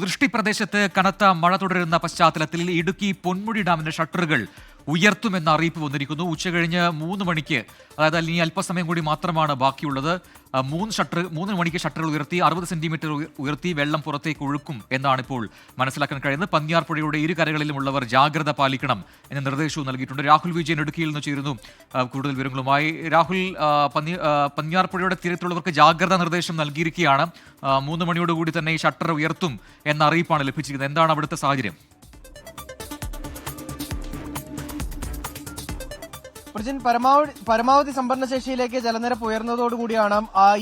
വൃഷ്ടി പ്രദേശത്ത് കനത്ത മഴ തുടരുന്ന പശ്ചാത്തലത്തിൽ ഇടുക്കി പൊന്മുടി ഡാമിന്റെ ഷട്ടറുകൾ ഉയർത്തുമെന്ന അറിയിപ്പ് വന്നിരിക്കുന്നു. ഉച്ചകഴിഞ്ഞ് 3 മണിക്ക്, അതായത് ഇനി അല്പസമയം കൂടി മാത്രമാണ് ബാക്കിയുള്ളത്. 3 മണിക്ക് ഷട്ടറുകൾ ഉയർത്തി 60 സെന്റിമീറ്റർ ഉയർത്തി വെള്ളം പുറത്തേക്ക് ഒഴുക്കും എന്നാണ് ഇപ്പോൾ മനസ്സിലാക്കാൻ കഴിയുന്നത്. പന്നിയാർ പുഴയുടെ ഇരു കരകളിലുമുള്ളവർ ജാഗ്രത പാലിക്കണം എന്ന നിർദ്ദേശവും നൽകിയിട്ടുണ്ട്. രാഹുൽ വിജയൻ ഇടുക്കിയിൽ നിന്ന് ചേരുന്നു കൂടുതൽ വിവരങ്ങളുമായി. രാഹുൽ, പന്നിയാർ പുഴയുടെ തീരത്തുള്ളവർക്ക് ജാഗ്രതാ നിർദ്ദേശം നൽകിയിരിക്കുകയാണ്. 3 മണിയോടുകൂടി തന്നെ ഈ ഷട്ടർ ഉയർത്തും എന്ന അറിയിപ്പാണ് ലഭിച്ചിരിക്കുന്നത്. എന്താണ് അവിടുത്തെ സാഹചര്യം? പരമാവധി സംഭരണശേഷിയിലേക്ക് ജലനിരപ്പ് ഉയർന്നതോടുകൂടിയാണ്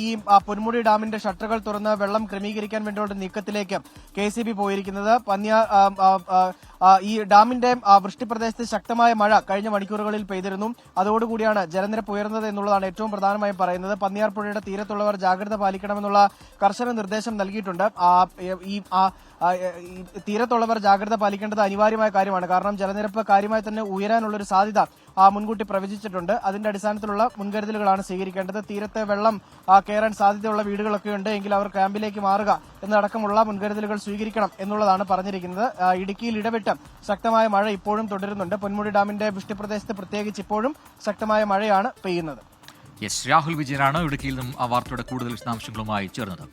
ഈ പൊന്മുടി ഡാമിന്റെ ഷട്ടറുകൾ തുറന്ന് വെള്ളം ക്രമീകരിക്കാൻ വേണ്ടിയുള്ള നീക്കത്തിലേക്ക് KCB പോയിരിക്കുന്നത്. ഈ ഡാമിന്റെ വൃഷ്ടിപ്രദേശത്ത് ശക്തമായ മഴ കഴിഞ്ഞ മണിക്കൂറുകളിൽ പെയ്തിരുന്നു. അതോടുകൂടിയാണ് ജലനിരപ്പ് ഉയർന്നത് എന്നുള്ളതാണ് ഏറ്റവും പ്രധാനമായും പറയുന്നത്. പന്നിയാർ പുഴയുടെ തീരത്തുള്ളവർ ജാഗ്രത പാലിക്കണമെന്നുള്ള കർശന നിർദ്ദേശം നൽകിയിട്ടുണ്ട്. ഈ തീരത്തുള്ളവർ ജാഗ്രത പാലിക്കേണ്ടത് അനിവാര്യമായ കാര്യമാണ്. കാരണം ജലനിരപ്പ് കാര്യമായി തന്നെ ഉയരാനുള്ളൊരു സാധ്യത മുൻകൂട്ടി പ്രവചിച്ചിട്ടുണ്ട്. അതിന്റെ അടിസ്ഥാനത്തിലുള്ള മുൻകരുതലുകളാണ് സ്വീകരിക്കേണ്ടത്. തീരത്ത് വെള്ളം കയറാൻ സാധ്യതയുള്ള വീടുകളൊക്കെ ഉണ്ട് എങ്കിൽ അവർ ക്യാമ്പിലേക്ക് മാറുക എന്നടക്കമുള്ള മുൻകരുതലുകൾ സ്വീകരിക്കണം എന്നുള്ളതാണ് പറഞ്ഞിരിക്കുന്നത്. ഇടുക്കിയിൽ ഇടവിട്ട് ശക്തമായ മഴ ഇപ്പോഴും തുടരുന്നുണ്ട്. പൊന്മുടി ഡാമിന്റെ വൃഷ്ടിപ്രദേശത്ത് പ്രത്യേകിച്ച് ഇപ്പോഴും ശക്തമായ മഴയാണ് പെയ്യുന്നത്. രാഹുൽ വിജയനാണ് ഇടുക്കിയിൽ നിന്നും ആ വാർത്തയുടെ കൂടുതൽ വിശദാംശങ്ങളുമായി ചേർന്നത്.